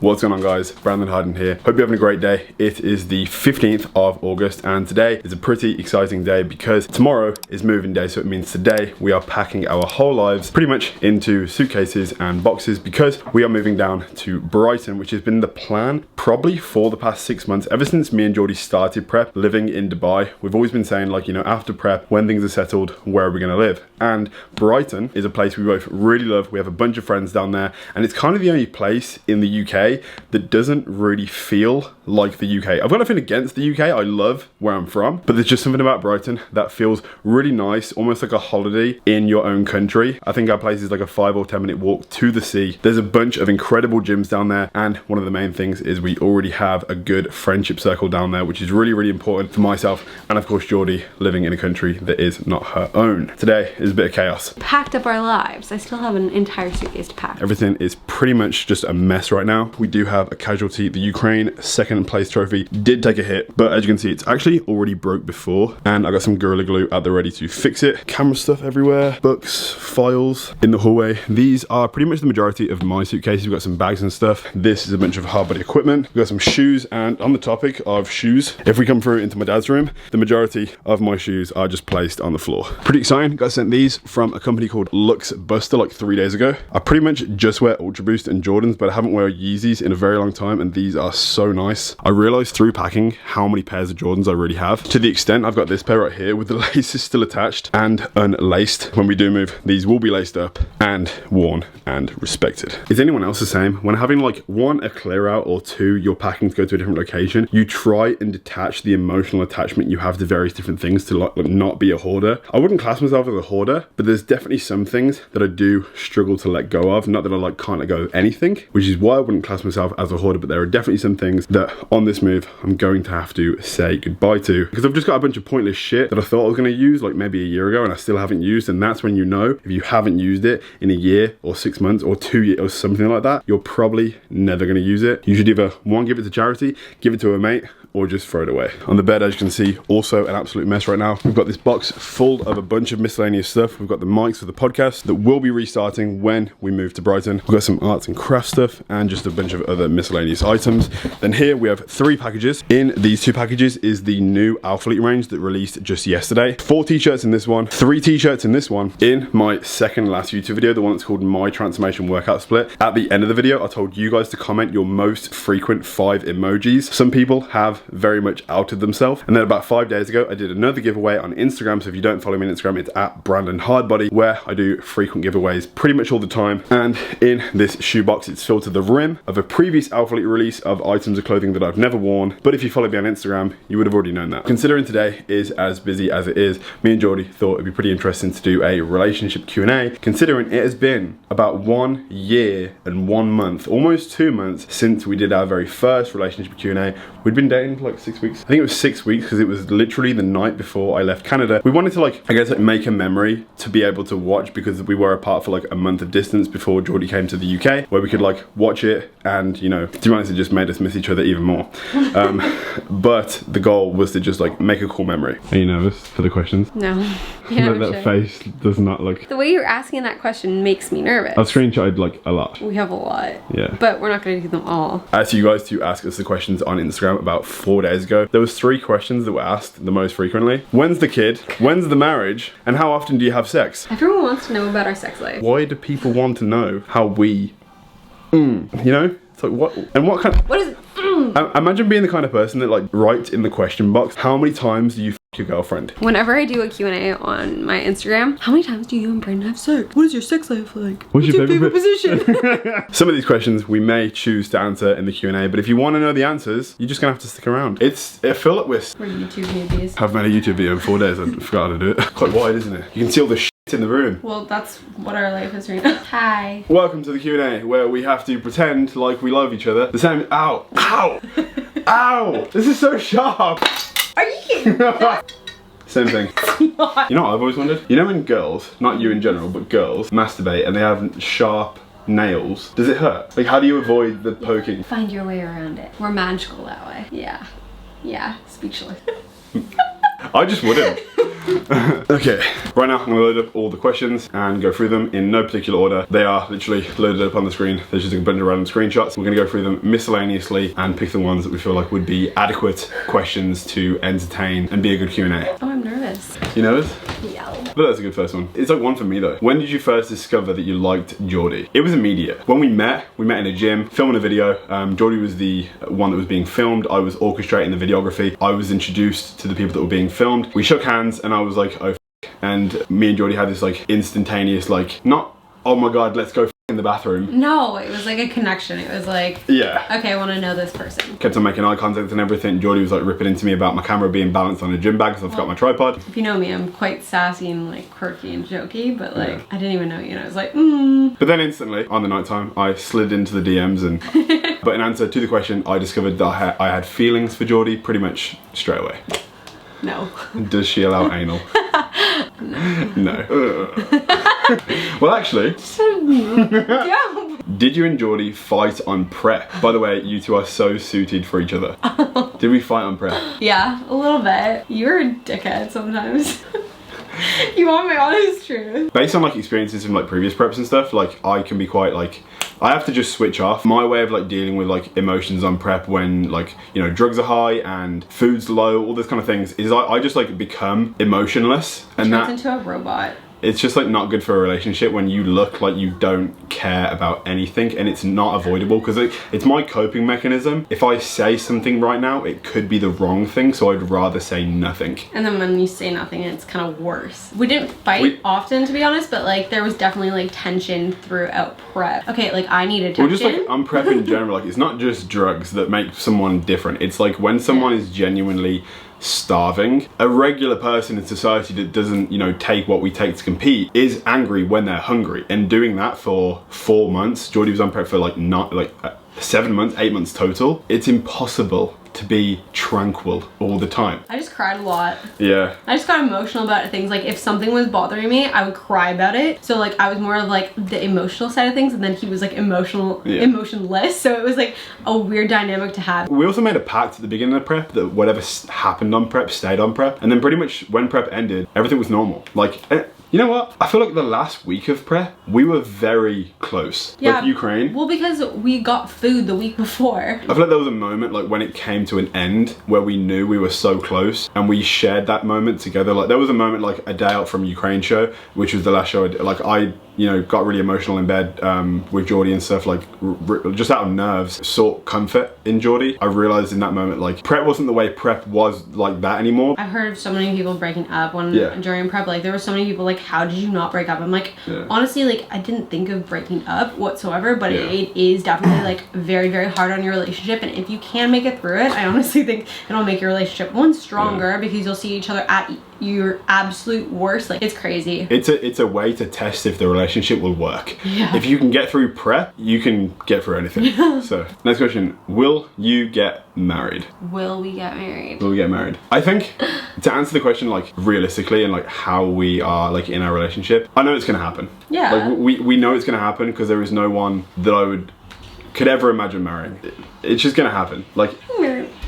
What's going on, guys? Brandon Harden here. Hope you're having a great day. It is the 15th of August and today is a pretty exciting day because tomorrow is moving day, so it means today we are packing our whole lives pretty much into suitcases and boxes because we are moving down to Brighton, which has been the plan probably for the past 6 months. Ever since me and Jordy started prep living in Dubai, we've always been saying, like, you know, after prep, when things are settled, where are we going to live? And Brighton is a place we both really love. We have a bunch of friends down there and it's kind of the only place in the UK that doesn't really feel like the UK. I've got nothing against the UK. I love where I'm from, but there's just something about Brighton that feels really nice, almost like a holiday in your own country. I think our place is like a 5 or 10 minute walk to the sea. There's a bunch of incredible gyms down there, and one of the main things is we already have a good friendship circle down there, which is really, really important for myself and of course Jordy living in a country that is not her own. Today is a bit of chaos. Packed up our lives. I still have an entire suitcase to pack. Everything is pretty much just a mess right now. We do have a casualty. The Ukraine second place trophy did take a hit, but as you can see, it's actually already broke before, and I got some Gorilla Glue out there ready to fix it. Camera stuff everywhere, books, files in the hallway. These are pretty much the majority of my suitcases. We've got some bags and stuff. This is a bunch of hard body equipment. We've got some shoes, and on the topic of shoes, if we come through into my dad's room, the majority of my shoes are just placed on the floor. Pretty exciting. Got sent these from a company called Lux Buster like 3 days ago. I pretty much just wear Ultra Boost and Jordans, but I haven't worn Yeezys in a very long time, and these are so nice. I realized through packing how many pairs of Jordans I really have, to the extent I've got this pair right here with the laces still attached and unlaced. When we do move, these will be laced up and worn and respected. Is anyone else the same? When having like one, a clear out, or two, you're packing to go to a different location, you try and detach the emotional attachment you have to various different things to like not be a hoarder. I wouldn't class myself as a hoarder, but there's definitely some things that I do struggle to let go of. Not that I like can't let go of anything, which is why I wouldn't class myself as a hoarder, but there are definitely some things that on this move I'm going to have to say goodbye to, because I've just got a bunch of pointless shit that I thought I was going to use like maybe a year ago and I still haven't used. And that's when you know if you haven't used it in a year or 6 months or 2 years or something like that, you're probably never going to use it. You should either one, give it to charity, give it to a mate, or just throw it away. On the bed, as you can see, also an absolute mess right now. We've got this box full of a bunch of miscellaneous stuff. We've got the mics for the podcast that will be restarting when we move to Brighton. We've got some arts and crafts stuff and just a bunch of other miscellaneous items. Then here we have 3 packages. In these 2 packages is the new Alphalete range that released just yesterday. 4 t-shirts in this one, 3 t-shirts in this one. In my second last YouTube video, the one that's called My Transformation Workout Split, at the end of the video, I told you guys to comment your most frequent 5 emojis. Some people have very much outed themselves, and then about 5 days ago I did another giveaway on Instagram. So if you don't follow me on Instagram, it's at Brandon Hardbody, where I do frequent giveaways pretty much all the time. And in this shoebox, it's filled to the rim of a previous Alphalete release of items of clothing that I've never worn, but if you follow me on Instagram, you would have already known that. Considering today is as busy as it is, me and Jordy thought it'd be pretty interesting to do a relationship Q&A, considering it has been about 1 year and 1 month, almost 2 months since we did our very first relationship Q&A. We'd been dating for like 6 weeks. I think it was 6 weeks because it was literally the night before I left Canada. We wanted to like, I guess, like make a memory to be able to watch, because we were apart for like a month of distance before Jordy came to the UK, where we could like watch it, and you know, to be honest, it just made us miss each other even more. But the goal was to just like make a cool memory. Are you nervous for the questions? No. Yeah, that face does not look... The way you're asking that question makes me nervous. I've screenshotted like a lot. We have a lot. Yeah. But we're not going to do them all. I asked you guys to ask us the questions on Instagram about 4 days ago. There was 3 questions that were asked the most frequently. When's the kid? When's the marriage? And how often do you have sex? Everyone wants to know about our sex life. Why do people want to know how we... you know? It's like, what? And what kind of... What is... Imagine being the kind of person that like writes in the question box, how many times do you f your girlfriend? Whenever I do a Q&A on my Instagram, how many times do you and Brandon have sex? What is your sex life like? What's your favorite position? Some of these questions we may choose to answer in the Q&A, but if you want to know the answers, you're just gonna have to stick around. It's a fill up with... We're YouTube newbies. I've made a YouTube video in 4 days. I forgot how to do it. Quite wide, isn't it? You can see all the shit in the room. Well, that's what our life is right now. Hi. Welcome to the Q&A, where we have to pretend like we love each other. The same... Ow! Ow! Ow! This is so sharp! Are you kidding? Same thing. You know what I've always wondered? You know when girls, not you in general, but girls masturbate and they have sharp nails, does it hurt? Like, how do you avoid the poking? Find your way around it. We're magical that way. Yeah. Yeah. Speechless. I just wouldn't. Okay, right now I'm gonna load up all the questions and go through them in no particular order. They are literally loaded up on the screen. There's just a bunch of random screenshots. We're gonna go through them miscellaneously and pick the ones that we feel like would be adequate questions to entertain and be a good Q&A. Oh, I'm nervous. You nervous? Yeah. But that's a good first one. It's like one for me though. When did you first discover that you liked Jordy? It was immediate. When we met in a gym, filming a video. Jordy was the one that was being filmed. I was orchestrating the videography. I was introduced to the people that were being filmed. We shook hands and I was like, oh, and me and Jordy had this like instantaneous, like, not, oh my God, let's go in the bathroom. No, it was like a connection. It was like, yeah, okay, I want to know this person. Kept on making eye contact and everything. Jordy was like ripping into me about my camera being balanced on a gym bag because I forgot my tripod. If you know me, I'm quite sassy and like quirky and jokey, but like, yeah. I didn't even know you, and I was like, But then instantly, on the night time, I slid into the DMs and, but in answer to the question, I discovered that I had feelings for Jordy pretty much straight away. No. Does she allow anal? No. No. Well, actually, did you and Jordy fight on prep? By the way, you two are so suited for each other. Did we fight on prep? Yeah, a little bit. You're a dickhead sometimes. You want my honest truth? Based on like experiences from like previous preps and stuff, like I can be quite like, I have to just switch off. My way of like dealing with like emotions on prep when like, you know, drugs are high and food's low, all those kind of things, is I just like become emotionless. And turns into a robot. It's just like not good for a relationship when you look like you don't care about anything, and it's not avoidable because it's my coping mechanism. If I say something right now, it could be the wrong thing, so I'd rather say nothing. And then when you say nothing, it's kind of worse. We didn't fight often, to be honest, but like there was definitely like tension throughout prep. Okay, like I need attention. Well, just like on prep in general, like it's not just drugs that make someone different. It's like when someone is genuinely starving. A regular person in society that doesn't, you know, take what we take to compete is angry when they're hungry. And doing that for 4 months, Jordy was on prep for like 7 months, 8 months total. It's impossible to be tranquil all the time. I just cried a lot. Yeah. I just got emotional about things. Like if something was bothering me, I would cry about it. So like I was more of like the emotional side of things, and then he was like emotionless. So it was like a weird dynamic to have. We also made a pact at the beginning of prep that whatever happened on prep stayed on prep. And then pretty much when prep ended, everything was normal. Like, you know what? I feel like the last week of prep, we were very close. Yeah. Like Ukraine. Well, because we got food the week before. I feel like there was a moment like when it came to an end where we knew we were so close and we shared that moment together. Like there was a moment like a day out from Ukraine show, which was the last show I did. Like I, you know, got really emotional in bed with Jordy and stuff, like just out of nerves, sought comfort in Jordy. I realized in that moment like prep wasn't the way prep was like that anymore. I've heard of so many people breaking up during prep. Like there were so many people like, how did you not break up? I'm like, honestly, like I didn't think of breaking up whatsoever, but it is definitely like very, very hard on your relationship. And if you can make it through it, I honestly think it'll make your relationship stronger because you'll see each other at your absolute worst. Like it's crazy. It's a way to test if the relationship will work. Yeah. If you can get through prep, you can get through anything. Yeah. So next question, will you get married? Will we get married? Will we get married? I think to answer the question like realistically and like how we are like in our relationship, I know it's gonna happen. Yeah. Like we know it's gonna happen because there is no one that I could ever imagine marrying. It's just gonna happen. Like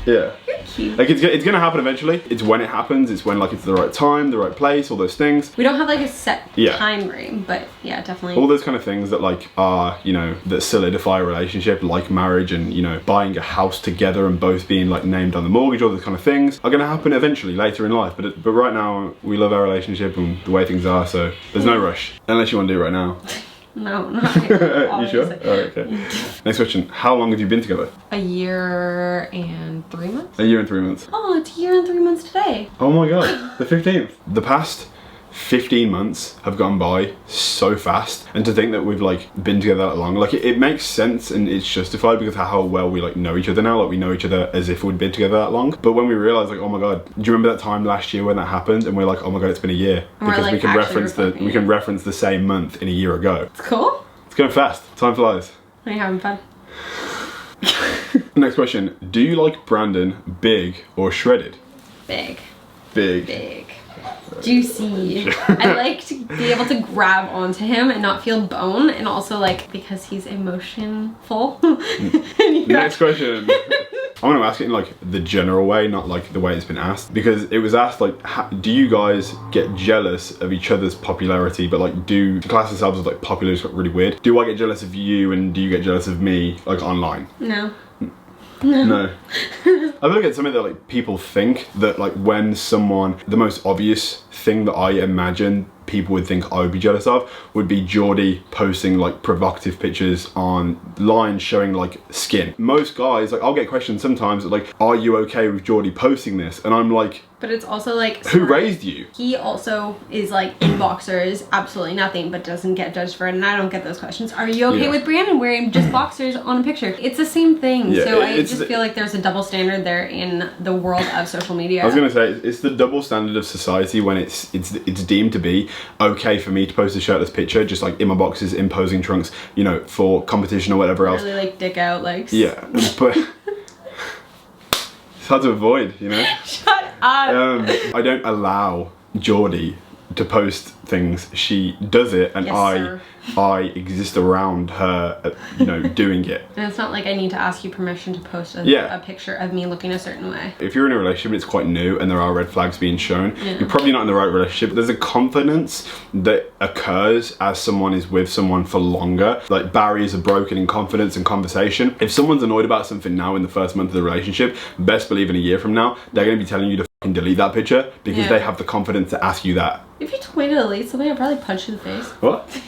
yeah. Cute. Like it's gonna happen eventually. It's when it happens. It's when like it's the right time, the right place, all those things. We don't have like a set time frame, but yeah, definitely. All those kind of things that like are, you know, that solidify a relationship, like marriage and, you know, buying a house together and both being like named on the mortgage, all those kind of things are gonna happen eventually later in life. But right now we love our relationship and the way things are, so there's no rush. Unless you want to do it right now. No, not really. You sure? Oh, okay. Next question. How long have you been together? A year and 3 months. A year and 3 months. Oh, it's a year and 3 months today. Oh my god, the 15th. The past 15 months have gone by so fast, and to think that we've like been together that long, like it makes sense and it's justified because of how well we like know each other now. Like we know each other as if we'd been together that long. But when we realize like, oh my god, do you remember that time last year when that happened? And we're like, oh my god, it's been a year, because like, we can reference the same month in a year ago. It's cool. It's going fast. Time flies. Are you having fun? Next question. Do you like Brandon big or shredded? Big. Big. Big. Juicy. I like to be able to grab onto him and not feel bone, and also like because he's emotionful. Next question. I'm gonna ask it in like the general way, not like the way it's been asked, because it was asked like, do you guys get jealous of each other's popularity, but like do class yourselves as like popular is really weird? Do I get jealous of you and do you get jealous of me like online? No. No. I feel like it's something that like people think that like when someone, the most obvious thing that I imagine people would think I would be jealous of would be Jordy posting like provocative pictures online showing like skin. Most guys, like I'll get questions sometimes like, are you okay with Jordy posting this? And I'm like, but it's also like, who raised you? He also is like in boxers, absolutely nothing, but doesn't get judged for it. And I don't get those questions. Are you okay with Brandon wearing just boxers on a picture? It's the same thing. Yeah, so I just feel like there's a double standard there in the world of social media. I was gonna say, it's the double standard of society when it's deemed to be okay for me to post a shirtless picture, just like in my boxers, in posing trunks, you know, for competition or whatever else. Really like dick out legs. Yeah, but it's hard to avoid, you know. Shut up. I don't allow Jordy to post things. She does it, and yes, I exist around her, you know, doing it. And it's not like I need to ask you permission to post a picture of me looking a certain way. If you're in a relationship and it's quite new and there are red flags being shown, you're probably not in the right relationship. There's a confidence that occurs as someone is with someone for longer. Like barriers are broken in confidence and conversation. If someone's annoyed about something now in the first month of the relationship, best believe in a year from now, they're going to be telling you to fucking delete that picture because they have the confidence to ask you that. If you told me to delete something, I'd probably punch you in the face. What?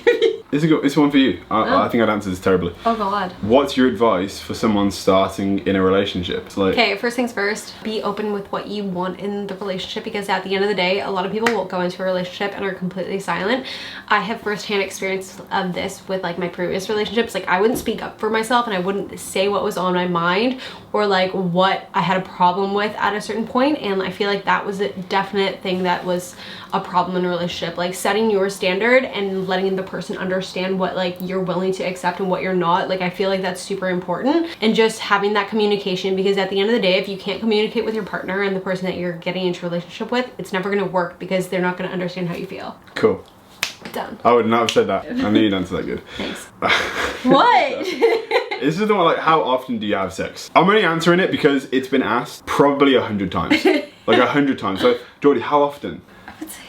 It's one for you. I think I'd answer this terribly. Oh god. What's your advice for someone starting in a relationship? It's like, okay, first things first, be open with what you want in the relationship, because at the end of the day, a lot of people will go into a relationship and are completely silent. I have firsthand experience of this with like my previous relationships. Like I wouldn't speak up for myself and I wouldn't say what was on my mind or like what I had a problem with at a certain point, and I feel like that was a definite thing that was a problem in a relationship. Like setting your standard and letting the person understand what like you're willing to accept and what you're not. Like I feel like that's super important, and just having that communication, because at the end of the day, if you can't communicate with your partner and the person that you're getting into a relationship with, it's never going to work because they're not going to understand how you feel. Cool. Done. I would not have said that. I knew you'd answer that good. Thanks. What? This is the one, like, how often do you have sex? I'm only answering it because it's been asked probably 100 times. Like 100 times. So, Jordy, how often? I would say...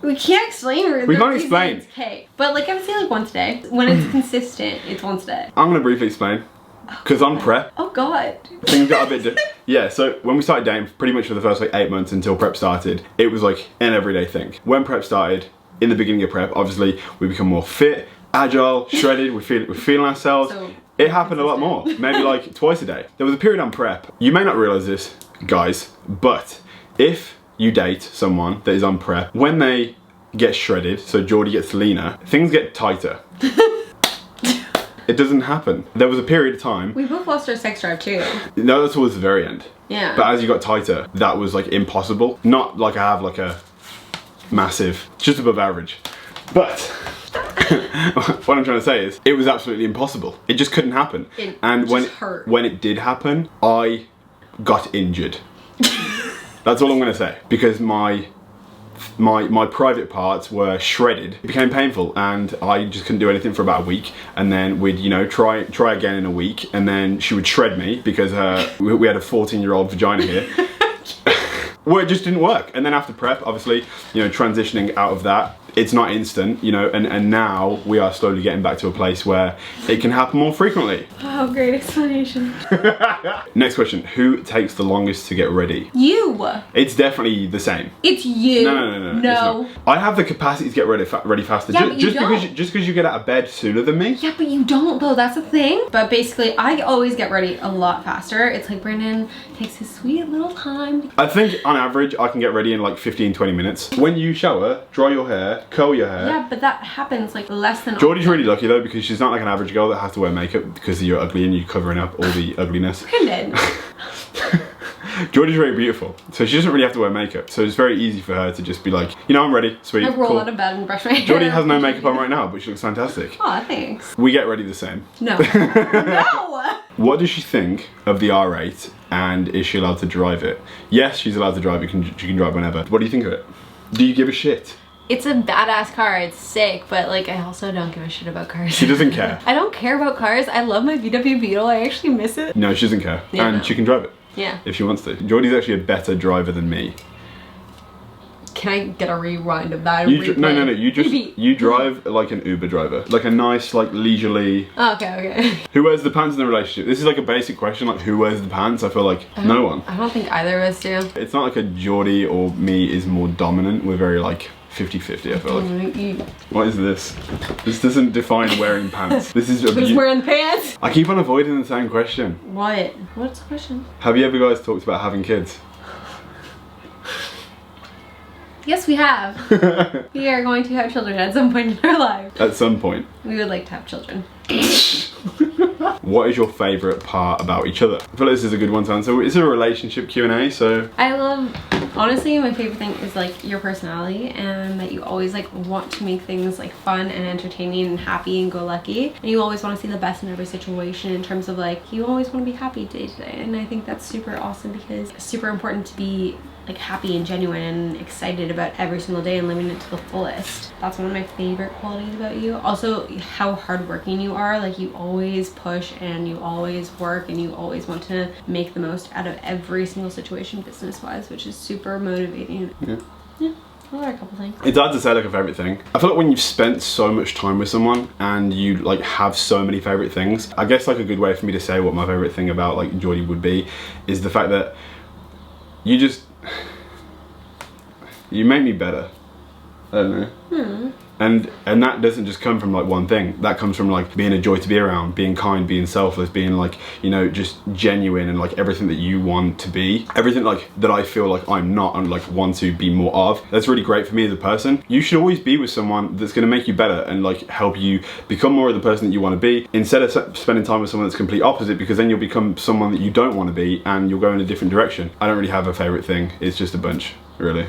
We can't explain. We can't explain. Okay, but like I would say like once a day. When it's consistent, it's once a day. I'm going to briefly explain. Because on prep, oh god, things got a bit different. Yeah, so when we started dating, pretty much for the first like 8 months until prep started, it was like an everyday thing. When prep started, in the beginning of prep, obviously we become more fit, agile, shredded, we're feeling ourselves. So, it happened a lot more, maybe like twice a day. There was a period on prep. You may not realize this, guys, but if you date someone that is on prep, when they get shredded, so Jordy gets leaner, things get tighter. It doesn't happen. There was a period of time. We both lost our sex drive too. No, that's towards the very end. Yeah. But as you got tighter, that was like impossible. Not like I have like a massive, just above average. But what I'm trying to say is, it was absolutely impossible. It just couldn't happen. And when it did happen, I got injured. That's all I'm going to say, because my private parts were shredded. It became painful and I just couldn't do anything for about a week, and then we'd, you know, try again in a week, and then she would shred me because we had a 14-year-old vagina here. Well, it just didn't work. And then after prep, obviously, you know, transitioning out of that, it's not instant, you know, and now we are slowly getting back to a place where it can happen more frequently. Oh, great explanation. Next question. Who takes the longest to get ready? You. It's definitely the same. It's you. No. I have the capacity to get ready faster. Yeah, just because you get out of bed sooner than me. Yeah, but you don't though. That's the thing. But basically, I always get ready a lot faster. It's like Brandon takes his sweet little time. I think on average, I can get ready in like 15-20 minutes. When you shower, dry your hair, curl your hair. Yeah, but that happens like less than Jordy's really lucky though, because she's not like an average girl that has to wear makeup because you're ugly and you're covering up all the ugliness. Brandon. Jordy's very beautiful, so she doesn't really have to wear makeup, so it's very easy for her to just be like, you know, I'm ready, sweet, I roll cool. out of bed and brush my hair. Jordy has no makeup on right now, but she looks fantastic. Aw, thanks. We get ready the same. No. No! What does she think of the R8, and is she allowed to drive it? Yes, she's allowed to drive it, she can drive whenever. What do you think of it? Do you give a shit? it's a badass car. It's sick, but like I also don't give a shit about cars. She doesn't care. I don't care about cars. I love my VW Beetle. I actually miss it. No, she doesn't care. Yeah, and no. she can drive it. Yeah. If she wants to. Jordy's actually a better driver than me. Can I get a rewind of that? No. You drive like an Uber driver, like a nice, like leisurely. Oh, okay. Who wears the pants in the relationship? This is like a basic question. Like, who wears the pants? I feel like no one. I don't think either of us do. It's not like a Jordy or me is more dominant. We're very like 50-50. I feel like. What is this? This doesn't define wearing pants. This is who's wearing pants? I keep on avoiding the same question. What? What's the question? Have you ever guys talked about having kids? Yes, we have. We are going to have children at some point in our lives. At some point. We would like to have children. What is your favourite part about each other? I feel like this is a good one to answer. It's a relationship Q&A, so... Honestly, my favorite thing is like your personality and that you always like want to make things like fun and entertaining and happy and go lucky. And you always want to see the best in every situation in terms of like, you always want to be happy day to day. And I think that's super awesome because it's super important to be like happy and genuine and excited about every single day and living it to the fullest. That's one of my favorite qualities about you. Also, how hardworking you are. Like you always push and you always work and you always want to make the most out of every single situation business-wise, which is super motivating. Yeah. Those are a couple things. It's hard to say like a favourite thing. I feel like when you've spent so much time with someone and you like have so many favourite things, I guess like a good way for me to say what my favourite thing about like Jordy would be is the fact that you make me better. I don't know. And that doesn't just come from like one thing. That comes from like being a joy to be around, being kind, being selfless, being like, you know, just genuine and like everything that you want to be. Everything like that I feel like I'm not and like want to be more of. That's really great for me as a person. You should always be with someone that's gonna make you better and like help you become more of the person that you want to be, instead of spending time with someone that's complete opposite, because then you'll become someone that you don't want to be and you'll go in a different direction. I don't really have a favorite thing. It's just a bunch, really.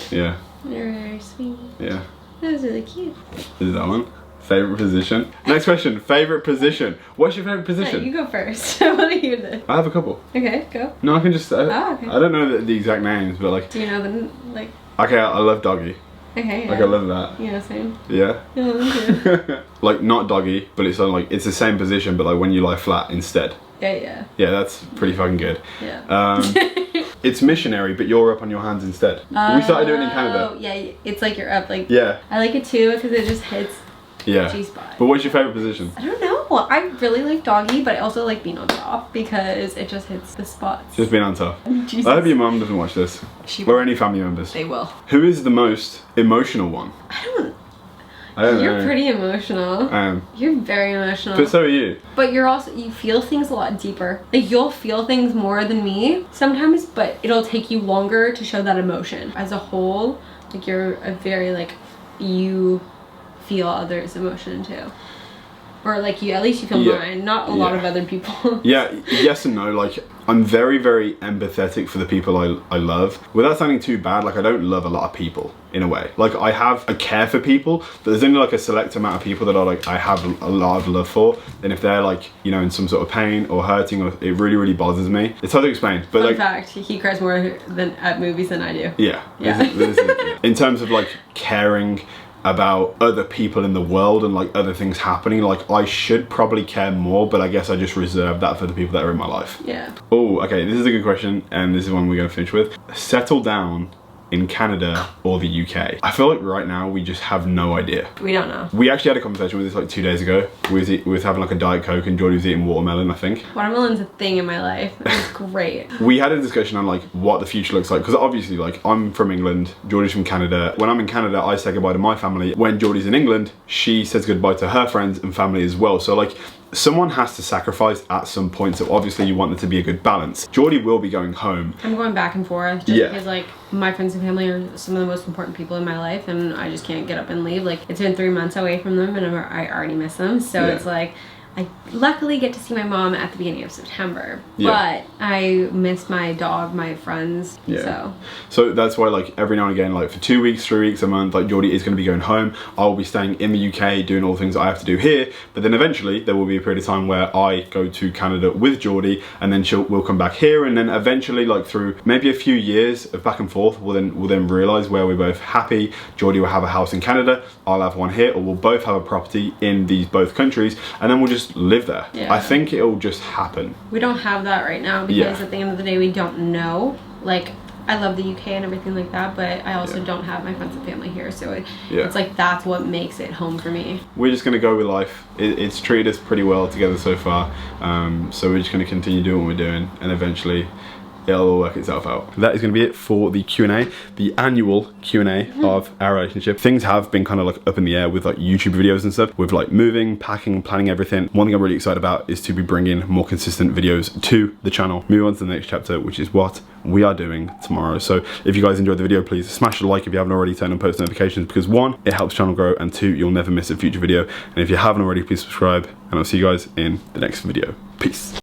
Yeah. You're very sweet. Yeah. That was really cute. Is that one? Favorite position? Next question. Favorite position. What's your favorite position? No, you go first. I want to hear this. I have a couple. Okay, go. No, I can just. Okay. I don't know the exact names, but like. Do you know them? Like. Okay, I love doggy. Okay. Yeah. Like I love that. Yeah, same. Yeah. Yeah. Like not doggy, but it's like it's the same position, but like when you lie flat instead. Yeah. Yeah, that's pretty fucking good. Yeah. It's missionary, but you're up on your hands instead. We started doing it in Canada. Oh, yeah, it's like you're up, like... Yeah. I like it too, because it just hits the G-spot. But what's your favorite position? I don't know. I really like doggy, but I also like being on top, because it just hits the spots. Just being on top. Jesus. I hope your mum doesn't watch this. Or any family members. They will. Who is the most emotional one? I don't know. You're pretty emotional. I am. You're very emotional. But so are you. But you feel things a lot deeper. Like you'll feel things more than me sometimes, but it'll take you longer to show that emotion. As a whole, like you're a very like, you feel others' emotion too. Or like at least you feel mine, not a lot of other people. Yeah, yes and no. Like I'm very, very empathetic for the people I love. Without sounding too bad, like I don't love a lot of people in a way. Like I care for people, but there's only like a select amount of people that I have a lot of love for. And if they're like, you know, in some sort of pain or hurting, or it really, really bothers me. It's hard to explain. But Fun fact, he cries more at movies than I do. Yeah. This is, in terms of like caring about other people in the world and like other things happening, like I should probably care more, but I guess I just reserve that for the people that are in my life. Yeah. Oh, okay, this is a good question, and this is one we're gonna finish with. Settle down in Canada or the UK? I feel like right now we just have no idea. We don't know. We actually had a conversation with this like 2 days ago. We was having like a Diet Coke and Jordy was eating watermelon, I think. Watermelon's a thing in my life. It's great. We had a discussion on like what the future looks like, because obviously like I'm from England, Jordy's from Canada. When I'm in Canada, I say goodbye to my family. When Jordy's in England, she says goodbye to her friends and family as well. So like someone has to sacrifice at some point, so obviously you want there to be a good balance. Jordy will be going home. I'm going back and forth just because like my friends and family are some of the most important people in my life, and I just can't get up and leave. Like it's been 3 months away from them and I already miss them, so it's like I luckily get to see my mom at the beginning of September, but I miss my dog, my friends. So that's why, like, every now and again, like for 2 weeks, 3 weeks, a month, like Jordy is going to be going home. I'll be staying in the UK doing all the things I have to do here, but then eventually there will be a period of time where I go to Canada with Jordy, and then we'll come back here, and then eventually, like through maybe a few years of back and forth, we'll then realize where we're both happy. Jordy will have a house in Canada, I'll have one here, or we'll both have a property in these both countries, and then we'll just live there. I think it'll just happen. We don't have that right now because at the end of the day we don't know. Like, I love the UK and everything like that, but I also don't have my friends and family here, so it's like that's what makes it home for me. We're just gonna go with life. It's treated us pretty well together so far, so we're just gonna continue doing what we're doing, and eventually it'll all work itself out. That is going to be it for the Q&A, the annual Q&A of our relationship. Things have been kind of like up in the air with like YouTube videos and stuff, with like moving, packing, planning everything. One thing I'm really excited about is to be bringing more consistent videos to the channel. Move on to the next chapter, which is what we are doing tomorrow. So if you guys enjoyed the video, please smash a like if you haven't already, turn on post notifications, because 1, it helps the channel grow, and 2, you'll never miss a future video. And if you haven't already, please subscribe, and I'll see you guys in the next video. Peace.